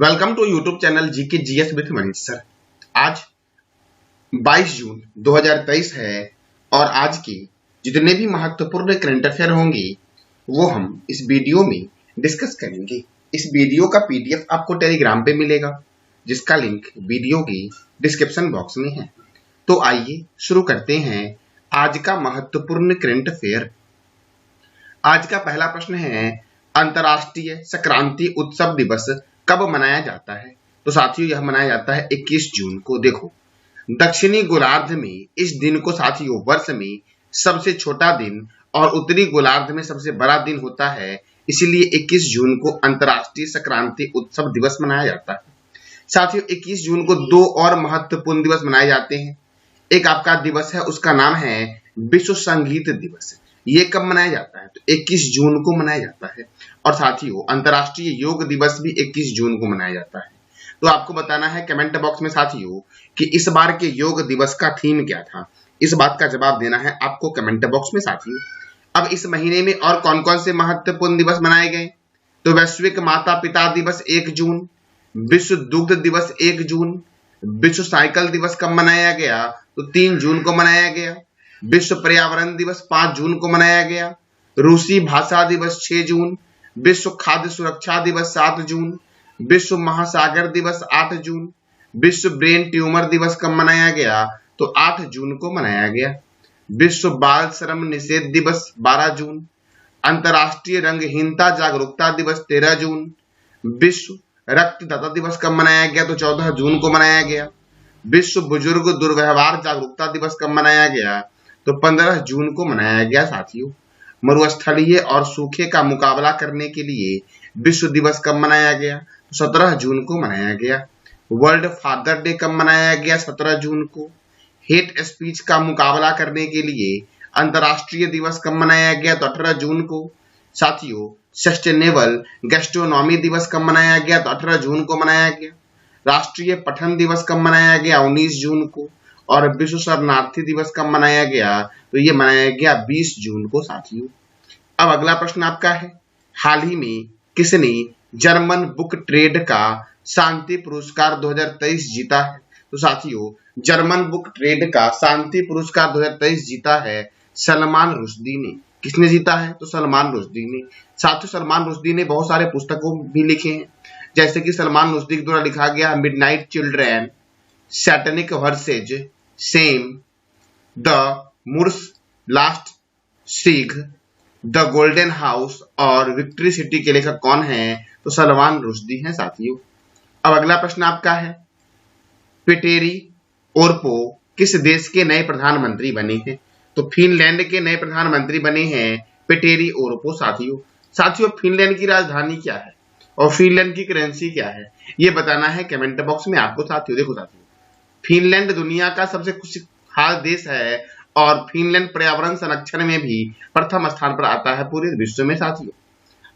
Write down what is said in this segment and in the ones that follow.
Welcome to YouTube channel GK GS with Manish sir. आज 22 जून 2023 है और आज के जितने भी महत्वपूर्ण करंट अफेयर होंगे वो हम इस वीडियो में डिस्कस करेंगे। इस वीडियो का पीडीएफ आपको टेलीग्राम पे मिलेगा जिसका लिंक वीडियो के डिस्क्रिप्शन बॉक्स में है। तो आइए शुरू करते हैं आज का महत्वपूर्ण करंट अफेयर। आज का पहला प्रश्न है, अंतर्राष्ट्रीय संक्रांति उत्सव दिवस कब मनाया जाता है? तो साथियों यह मनाया जाता है 21 जून को। देखो, दक्षिणी गोलार्ध में इस दिन को साथियों वर्ष में सबसे छोटा दिन और उत्तरी गोलार्ध में सबसे बड़ा दिन होता है, इसीलिए 21 जून को अंतर्राष्ट्रीय संक्रांति उत्सव दिवस मनाया जाता है। साथियों 21 जून को दो और महत्वपूर्ण दिवस मनाए जाते हैं। एक आपका दिवस है, उसका नाम है विश्व संगीत दिवस। ये कब मनाया जाता है? तो 21 जून को मनाया जाता है। और साथियों अंतर्राष्ट्रीय योग दिवस भी 21 जून को मनाया जाता है। तो आपको बताना है कमेंट बॉक्स में साथियों कि इस बार के योग दिवस का थीम क्या था। इस बात का जवाब देना है आपको कमेंट बॉक्स में साथियों। अब इस महीने में और कौन कौन से महत्वपूर्ण दिवस मनाए गए? तो वैश्विक माता पिता दिवस 1 जून, विश्व दुग्ध दिवस 1 जून, विश्व साइकिल दिवस कब मनाया गया? तो 3 जून को मनाया गया। विश्व पर्यावरण दिवस 5 जून को मनाया गया। रूसी भाषा दिवस 6 जून, विश्व खाद्य सुरक्षा दिवस 7 जून, विश्व महासागर दिवस 8 जून, विश्व ब्रेन ट्यूमर दिवस कब मनाया गया? तो 8 जून को मनाया गया। विश्व बाल श्रम निषेध दिवस 12 जून, अंतर्राष्ट्रीय रंगहीनता जागरूकता दिवस 13 जून, विश्व रक्तदाता दिवस कब मनाया गया? तो 14 जून को मनाया गया। विश्व बुजुर्ग दुर्व्यवहार जागरूकता दिवस कब मनाया गया? तो 15 जून को मनाया गया। साथियों मरुस्थलीय और सूखे का मुकाबला करने के लिए विश्व दिवस कब मनाया गया? तो 17 जून को मनाया गया। वर्ल्ड फादर डे कब मनाया गया? 17 जून को। हेट स्पीच का मुकाबला करने के लिए अंतर्राष्ट्रीय दिवस कब मनाया गया? तो 18 जून को। साथियों सस्टेनेबल गैस्ट्रोनॉमी दिवस कब मनाया गया? तो 18 जून को मनाया गया। राष्ट्रीय पठन दिवस कब मनाया गया? 19 जून को। और विश्व शरणार्थी दिवस कब मनाया गया? तो ये मनाया गया 20 जून को। साथियों अब अगला प्रश्न आपका है, हाल ही में किसने जर्मन बुक ट्रेड का शांति पुरस्कार 2023 जीता है? तो साथियों जर्मन बुक ट्रेड का शांति पुरस्कार 2023 जीता है सलमान रुश्दी ने। किसने जीता है? तो सलमान रुश्दी ने। साथियों सलमान रुश्दी ने बहुत सारे पुस्तकों भी लिखे हैं, जैसे कि सलमान रुश्दी के द्वारा लिखा गया midnight children, Satanic versus, same, the मुर्स last Singh, the golden house और विक्ट्री सिटी के लेखक कौन है? तो सलमान रुश्दी हैं। साथियों अब अगला प्रश्न आपका है, पेटेरी ओरपो किस देश के नए प्रधानमंत्री बने हैं? तो फिनलैंड के नए प्रधानमंत्री बने हैं पेटेरी ओरपो। साथियों फिनलैंड की राजधानी क्या है और फिनलैंड की करेंसी क्या है? ये बताना है कमेंट बॉक्स में आपको। साथियों देखो साथियों फिनलैंड दुनिया का सबसे खुशहाल देश है और फिनलैंड पर्यावरण संरक्षण में भी प्रथम स्थान पर आता है पूरे विश्व में। साथियों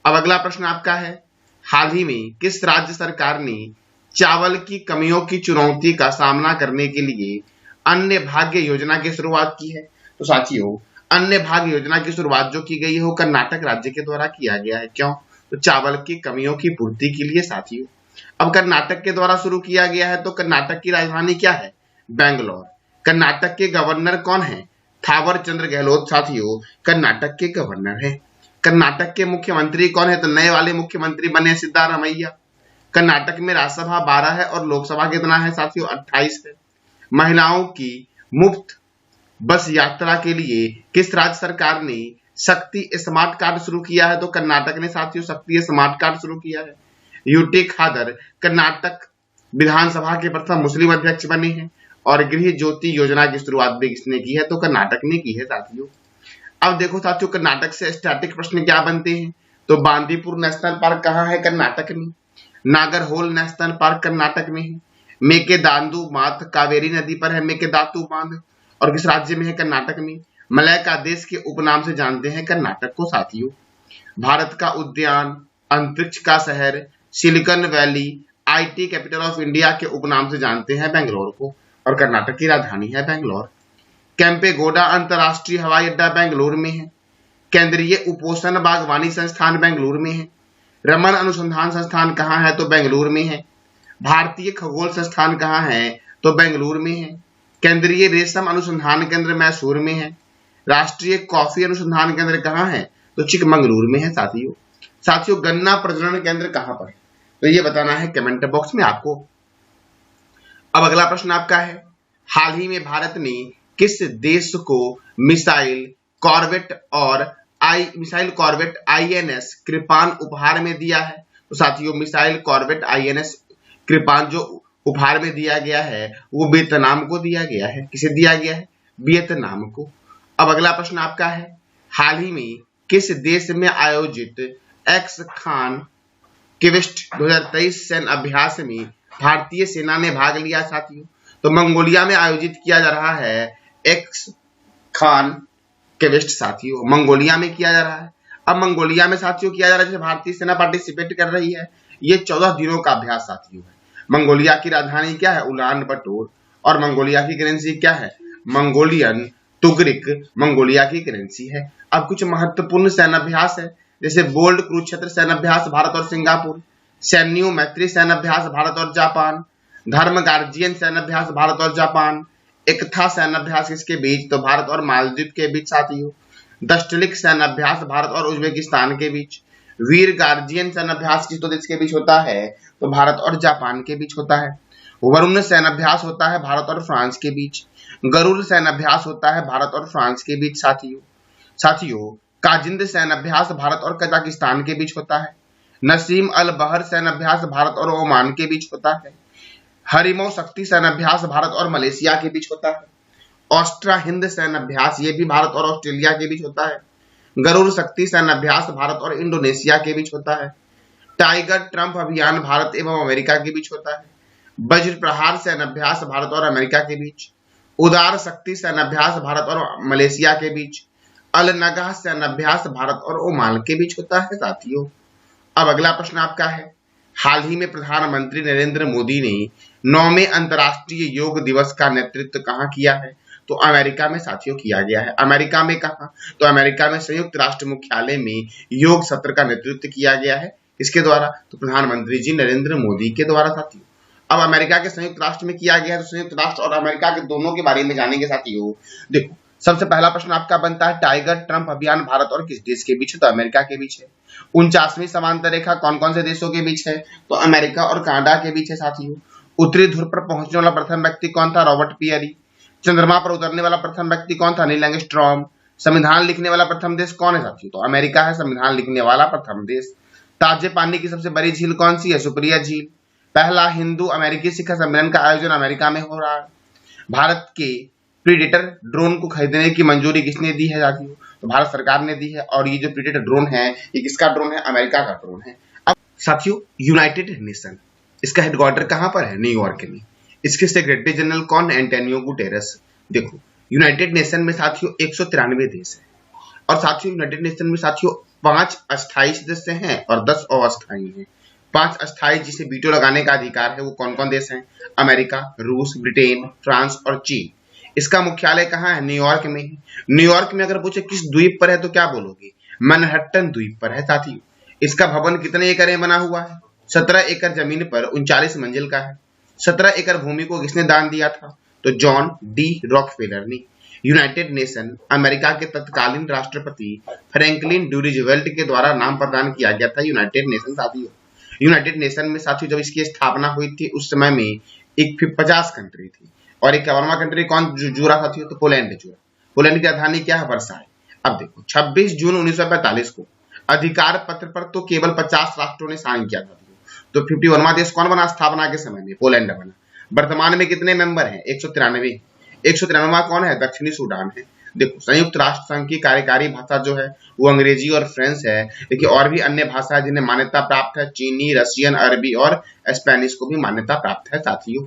अब अगला प्रश्न आपका है, हाल ही में किस राज्य सरकार ने चावल की कमियों की चुनौती का सामना करने के लिए अन्य भाग्य योजना की शुरुआत की है? तो साथियों अन्य भाग्य योजना की शुरुआत जो की गई है वो कर्नाटक राज्य के द्वारा किया गया है। क्यों? तो चावल की कमियों की पूर्ति के लिए। साथियों अब कर्नाटक के द्वारा शुरू किया गया है। तो कर्नाटक की राजधानी क्या है? बेंगलोर। कर्नाटक के गवर्नर कौन है? थावर चंद्र गहलोत। साथियों कर्नाटक के गवर्नर है। कर्नाटक के मुख्यमंत्री कौन है? तो नए वाले मुख्यमंत्री बने सिद्धारमैया। कर्नाटक में राज्यसभा 12 है और लोकसभा कितना है? साथियों 28 है। महिलाओं की मुफ्त बस यात्रा के लिए किस राज्य सरकार ने शक्ति स्मार्ट कार्ड शुरू किया है? तो कर्नाटक ने साथियों शक्ति स्मार्ट कार्ड शुरू किया है। यूटी खादर कर्नाटक विधानसभा के प्रथम मुस्लिम अध्यक्ष बने हैं और गृह ज्योति योजना की शुरुआत भी किसने की है? तो कर्नाटक ने की है। साथियों अब देखो साथियों कर्नाटक से स्टैटिक प्रश्न क्या बनते हैं? तो बांदीपुर नेशनल पार्क कहाँ है? कर्नाटक में। नागरहोल नेशनल पार्क कर्नाटक में है। मेकेदातु बांध कावेरी नदी पर है मेकेदातु बांध और किस राज्य में है? कर्नाटक में। मलय का देश के उपनाम से जानते हैं कर्नाटक को। साथियों भारत का उद्यान, अंतरिक्ष का शहर, silicon valley, IT capital of India के उपनाम से जानते हैं बेंगलोर को और कर्नाटक की राजधानी है बेंगलोर। कैंपेगौड़ा अंतरराष्ट्रीय हवाई अड्डा बेंगलुरु में है। केंद्रीय उपोषण बागवानी संस्थान बेंगलुरु में है। रमन अनुसंधान संस्थान कहाँ है? तो बेंगलुरु में है। भारतीय खगोल संस्थान कहाँ है? तो बेंगलुरु में है। केंद्रीय रेशम अनुसंधान केंद्र मैसूर में है। राष्ट्रीय कॉफी अनुसंधान केंद्र कहाँ है? तो चिकमंगलुरु में है साथियों गन्ना प्रजनन केंद्र कहाँ पर है? तो ये बताना है कमेंट बॉक्स में आपको। अब अगला प्रश्न आपका है, हाल ही में भारत ने किस देश को मिसाइल कॉर्वेट INS कृपान उपहार में दिया है? तो साथियों मिसाइल कॉर्वेट INS कृपान जो उपहार में दिया गया है वो वियतनाम को दिया गया है। किसे दिया गया है? वियतनाम को। अब अगला प्रश्न आपका है, हाल ही में किस देश में आयोजित एक्स खान क्वेस्ट 2023 सैन्य अभ्यास में भारतीय सेना ने भाग लिया साथियों? तो मंगोलिया में आयोजित किया जा रहा है एक्स खान क्वेस्ट साथियों, मंगोलिया में किया जा रहा है। अब मंगोलिया में साथियों किया जा रहा है, जैसे भारतीय सेना पार्टिसिपेट कर रही है। ये 14 दिनों का अभ्यास साथियों है। मंगोलिया की राजधानी क्या है? उलान बटोर। और मंगोलिया की करेंसी क्या है? मंगोलियन तुगरिक मंगोलिया की करेंसी है। अब कुछ महत्वपूर्ण सैन्य अभ्यास है, जैसे बोल्ड कुरुक्षेत्र सैन्य अभ्यास भारत और सिंगापुर, सैन्य मैत्री सैन्य अभ्यास भारत और जापान, धर्म गार्जियन सैन्य अभ्यास भारत और जापान, एकथा सैन्य अभ्यास किसके बीच? तो भारत और मालदीव के बीच साथियों, दस्टलिक सैन्य अभ्यास भारत और उज्बेकिस्तान के बीच, वीर गार्जियन सैन्य अभ्यास किस दो देश के बीच होता है? तो भारत और जापान के बीच होता है। वरुण सैन्य अभ्यास होता है भारत और फ्रांस के बीच। गरुड़ सैन्य अभ्यास होता है भारत और फ्रांस के बीच साथियों काजिंद सैन्य अभ्यास भारत और कजाकिस्तान के बीच होता है। नसीम अल बहर सैन्य अभ्यास भारत और ओमान के बीच होता है। हरिमो शक्ति सैन्य अभ्यास भारत और मलेशिया के बीच होता है। ऑस्ट्रा हिंद सैन्य अभ्यास ये भी भारत और ऑस्ट्रेलिया के बीच होता है। गरुड़ शक्ति सैन्य अभ्यास भारत और इंडोनेशिया के बीच होता है। टाइगर ट्रंप अभियान भारत एवं अमेरिका के बीच होता है। वज्र प्रहार सैन्य अभ्यास भारत और अमेरिका के बीच। उदार शक्ति सैन्य अभ्यास भारत और मलेशिया के बीच। अल नगाह सैन्य अभ्यास भारत और ओमान के बीच होता है साथियों। अब अगला प्रश्न आपका है, हाल ही में प्रधानमंत्री नरेंद्र मोदी ने 9वें अंतर्राष्ट्रीय योग दिवस का नेतृत्व कहाँ किया है? तो अमेरिका में साथियों किया गया है। अमेरिका में कहाँ? तो अमेरिका में संयुक्त राष्ट्र मुख्यालय में योग सत्र का नेतृत्व किया गया है। किसके द्वारा? तो प्रधानमंत्री जी नरेंद्र मोदी के द्वारा साथियों। अब अमेरिका के संयुक्त राष्ट्र में किया गया है, तो संयुक्त राष्ट्र और अमेरिका के दोनों के बारे में जानेंगे साथियों। देखो सबसे पहला प्रश्न आपका बनता है, टाइगर ट्रंप अभियान भारत और किस देश के बीच है? तो अमेरिका के बीच है। 49वीं समांतर रेखा कौन कौन से देशों के बीच है? तो अमेरिका और कनाडा के बीच है साथियों। उत्तरी ध्रुव पर पहुंचने वाला प्रथम व्यक्ति कौन था? Robert Peary. चंद्रमा पर उतरने वाला प्रथम व्यक्ति कौन था? Neil Armstrong. संविधान लिखने वाला प्रथम देश कौन है साथियों? तो अमेरिका है संविधान लिखने वाला प्रथम देश। ताजे पानी की सबसे बड़ी झील कौन सी है? सुप्रिया झील। पहला हिंदू अमेरिकी शिखर सम्मेलन का आयोजन अमेरिका में हो रहा है। भारत के प्रीडेटर ड्रोन को खरीदने की मंजूरी किसने दी है साथियों? तो भारत सरकार ने दी है। और ये जो प्रीडेटर ड्रोन है ये किसका ड्रोन है? अमेरिका का ड्रोन है। अब साथियों यूनाइटेड नेशन इसका हेडक्वार्टर कहाँ पर है? न्यूयॉर्क में। इसके सेक्रेटरी जनरल कौन है? Antonio Guterres. देखो यूनाइटेड नेशन में साथियों 193 देश है और साथियों यूनाइटेड नेशन में साथियों 5 अस्थायी सदस्य हैं और 10 अस्थायी हैं। 5 अस्थायी जिसे वीटो लगाने का अधिकार है वो कौन कौन देश हैं? अमेरिका, रूस, ब्रिटेन, फ्रांस और चीन। इसका मुख्यालय कहाँ है? न्यूयॉर्क में। न्यूयॉर्क में अगर पूछे किस द्वीप पर है तो क्या बोलोगे? मैनहट्टन द्वीप पर है साथियों। इसका भवन कितने एकड़ में बना हुआ है? 17 एकड़ जमीन पर 39 मंजिल का है। 17 एकड़ भूमि को किसने दान दिया था? तो जॉन डी रॉकफेलर ने। यूनाइटेड नेशन अमेरिका के तत्कालीन राष्ट्रपति फ्रैंकलिन डी रूजवेल्ट के द्वारा नाम प्रदान किया गया था यूनाइटेड नेशन साथियों। यूनाइटेड नेशन में साथियों जब इसकी स्थापना हुई थी उस समय में एक 50 कंट्री थी और एक 51वां कंट्री कौन जुड़ा साथियों? तो पोलैंड जुड़ा। पोलैंड की राजधानी क्या है? वर्साई। अब देखो 26 जून 1945 को अधिकार पत्र पर तो केवल 50 राष्ट्रों ने साइन किया था। तो 51वां देश कौन बना स्थापना के समय में? पोलैंड बना। वर्तमान में कितने मेंबर हैं? 193। 193वां कौन है? दक्षिणी सूडान है। देखो संयुक्त राष्ट्र संघ की कार्यकारी भाषा जो है वो अंग्रेजी और फ्रेंच है, लेकिन और भी अन्य भाषा जिन्हें मान्यता प्राप्त है, चीनी, रशियन, अरबी और स्पेनिश को भी मान्यता प्राप्त है साथियों।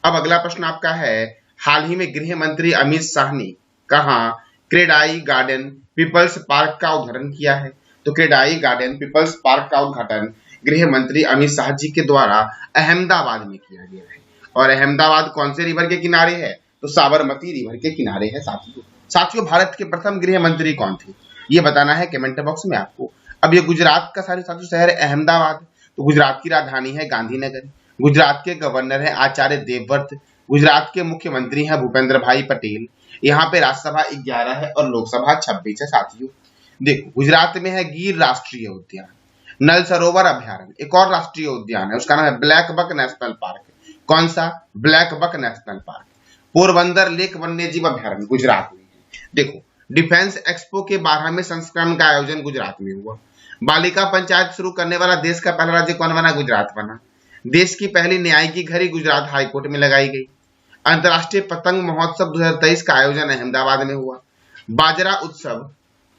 अब अगला प्रश्न आपका है, हाल ही में गृह मंत्री अमित शाह ने कहाँ क्रेडाई गार्डन पीपल्स पार्क का उद्घाटन किया है? तो क्रेडाई गार्डन पीपल्स पार्क का उद्घाटन गृह मंत्री अमित शाह जी के द्वारा अहमदाबाद में किया गया है। और अहमदाबाद कौन से रिवर के किनारे है? तो साबरमती रिवर के किनारे है साथियों। भारत के प्रथम गृह मंत्री कौन थे ये बताना है कमेंट बॉक्स में आपको। अब ये गुजरात का साथियों शहर है अहमदाबाद, तो गुजरात की राजधानी है गांधीनगर। गुजरात के गवर्नर हैं आचार्य देवव्रत, गुजरात के मुख्यमंत्री हैं भूपेंद्र भाई पटेल। यहाँ पे राज्यसभा 11 है और लोकसभा 26 है साथियों। देखो गुजरात में है गिर राष्ट्रीय उद्यान, नल सरोवर अभयारण्य, एक और राष्ट्रीय उद्यान है उसका नाम है ब्लैक बक नेशनल पार्क। कौन सा? Black buck national park. Porbandar lake वन्यजीव अभयारण्य गुजरात में है। देखो डिफेंस एक्सपो के 12वें संस्करण का आयोजन गुजरात में हुआ। बालिका पंचायत शुरू करने वाला देश का पहला राज्य कौन बना? गुजरात बना। देश की पहली न्याय की घड़ी गुजरात हाईकोर्ट में लगाई गई। अंतर्राष्ट्रीय पतंग महोत्सव 2023 का आयोजन अहमदाबाद में हुआ। बाजरा उत्सव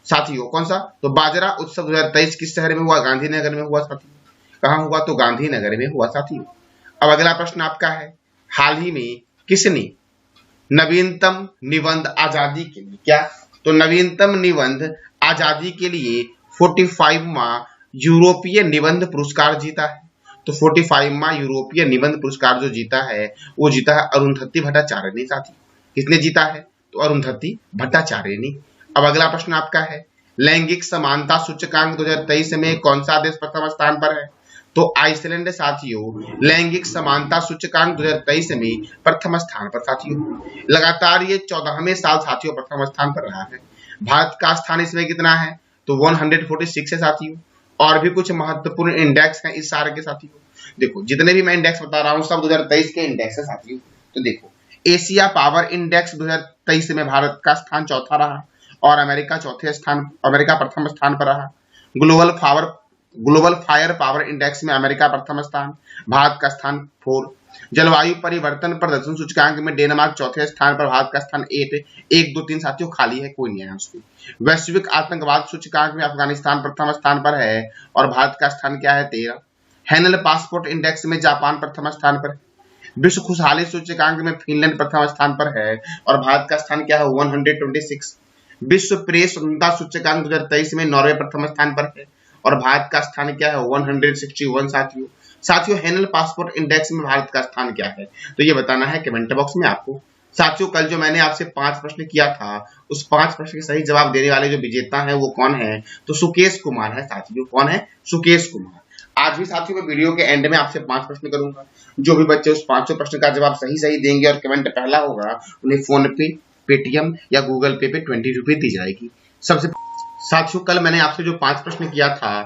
साथियों कौन सा? तो बाजरा उत्सव 2023 किस शहर में हुआ? गांधीनगर में हुआ साथियों। कहाँ हुआ? तो गांधीनगर में हुआ साथियों। अब अगला प्रश्न आपका है, हाल ही में किसने नवीनतम निबंध आजादी के लिए, क्या? तो नवीनतम निबंध आजादी के लिए 45वां यूरोपीय निबंध पुरस्कार जीता है। तो 45वां यूरोपीय निबंध पुरस्कार जो जीता है वो जीता है अरुंधति भट्टाचार्य ने साथियों। किसने जीता है? तो अरुंधति भट्टाचार्य ने। अब अगला प्रश्न आपका है, लैंगिक समानता सूचकांक 2023 में कौन सा देश प्रथम स्थान पर है? तो आइसलैंड साथियों लैंगिक समानता सूचकांक 2023 में प्रथम स्थान पर साथियों। लगातार ये 14वें साल साथियों प्रथम स्थान पर रहा है। भारत का स्थान इसमें कितना है? तो 146 है साथियों। और भी कुछ महत्वपूर्ण इंडेक्स हैं इस साल के साथियों। देखो जितने भी मैं इंडेक्स बता रहा हूँ सब 2023 के इंडेक्स है साथियों। तो देखो एशिया पावर इंडेक्स 2023 में भारत का स्थान चौथा रहा और अमेरिका प्रथम स्थान पर रहा। ग्लोबल फायर पावर इंडेक्स में अमेरिका प्रथम स्थान, भारत का स्थान 4। जलवायु परिवर्तन प्रदर्शन सूचकांक में डेनमार्क चौथे स्थान पर, भारत का स्थान 8 1 2 3 साथियों खाली है, कोई नहीं है उसमें। वैश्विक आतंकवाद सूचकांक में अफगानिस्तान प्रथम स्थान पर है और भारत का स्थान क्या है? 13। हैनल पासपोर्ट इंडेक्स में जापान प्रथम स्थान पर है। विश्व खुशहाली सूचकांक में फिनलैंड प्रथम स्थान पर है और भारत का स्थान क्या है? 126। विश्व प्रेस स्वतंत्रता सूचकांक 2023 में नॉर्वे प्रथम स्थान पर है और भारत का स्थान क्या है? 161 साथियों हैनल पासपोर्ट इंडेक्स में भारत का स्थान क्या है? तो ये बताना है कमेंट बॉक्स में आपको। साथियों कल जो मैंने आपसे 5 प्रश्न किया था उस 5 प्रश्न के सही जवाब देने वाले जो विजेता है वो कौन है? तो सुकेश कुमार है साथियों। कौन है? सुकेश कुमार। आज भी साथियों मैं वीडियो के एंड में आपसे 5 प्रश्न करूंगा। जो भी बच्चे उस 5 प्रश्न का जवाब सही देंगे और कमेंट पहला होगा उन्हें फोन पे, पेटीएम या गूगल पे 20 रुपए दी जाएगी। सबसे साथियों कल मैंने आपसे जो 5 प्रश्न किया था,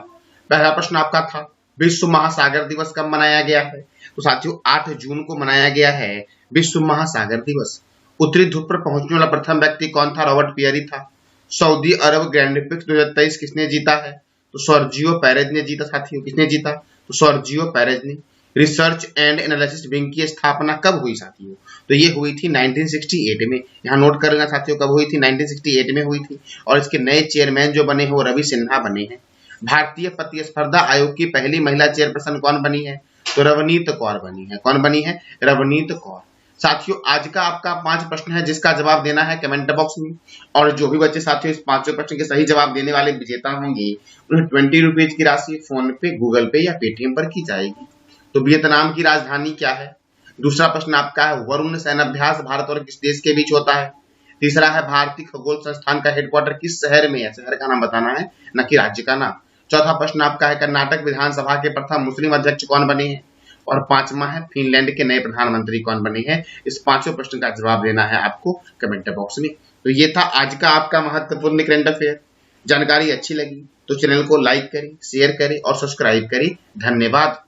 पहला प्रश्न आपका था विश्व महासागर दिवस कब मनाया गया है? तो साथियों 8 जून को मनाया गया है विश्व महासागर दिवस। उत्तरी ध्रुव पर पहुंचने वाला प्रथम व्यक्ति कौन था? रॉबर्ट पियरी था। सऊदी अरब ग्रैंड प्रिक्स 2023 किसने जीता है? तो सर्जियो पेरेज ने जीता साथियों। किसने जीता? तो सर्जियो पेरेज ने। रिसर्च एंड एनालिसिस विंग की स्थापना कब हुई साथियों? तो ये हुई थी 1968 में। यहाँ नोट कर लेना साथियों कब हुई थी? 1968 में हुई थी और इसके नए चेयरमैन जो बने हैं वो रवि सिन्हा बने हैं। भारतीय प्रतिस्पर्धा आयोग की पहली महिला चेयरपर्सन कौन बनी है? तो रवनीत कौर बनी है। कौन बनी है? रवनीत कौर। साथियों आज का आपका 5 प्रश्न है जिसका जवाब देना है कमेंट बॉक्स में और जो भी बच्चे साथियों इस 5 प्रश्न के सही जवाब देने वाले विजेता होंगे उन्हें 20 रुपीज की राशि फोन पे, गूगल पे या पेटीएम पर की जाएगी। तो वियतनाम की राजधानी क्या है? दूसरा प्रश्न आपका है वरुण सैन्याभ्यास भारत और किस देश के बीच होता है? तीसरा है भारतीय खगोल संस्थान का हेडक्वार्टर किस शहर में है? शहर का नाम बताना है न कि राज्य का नाम। चौथा प्रश्न आपका है कर्नाटक विधानसभा के प्रथम मुस्लिम अध्यक्ष कौन बने हैं? और 5वां है फिनलैंड के नए प्रधानमंत्री कौन बने हैं? इस 5 प्रश्न का जवाब देना है आपको कमेंट बॉक्स में। तो ये था आज का आपका महत्वपूर्ण करंट अफेयर। जानकारी अच्छी लगी तो चैनल को लाइक करें, शेयर करें और सब्सक्राइब करें। धन्यवाद।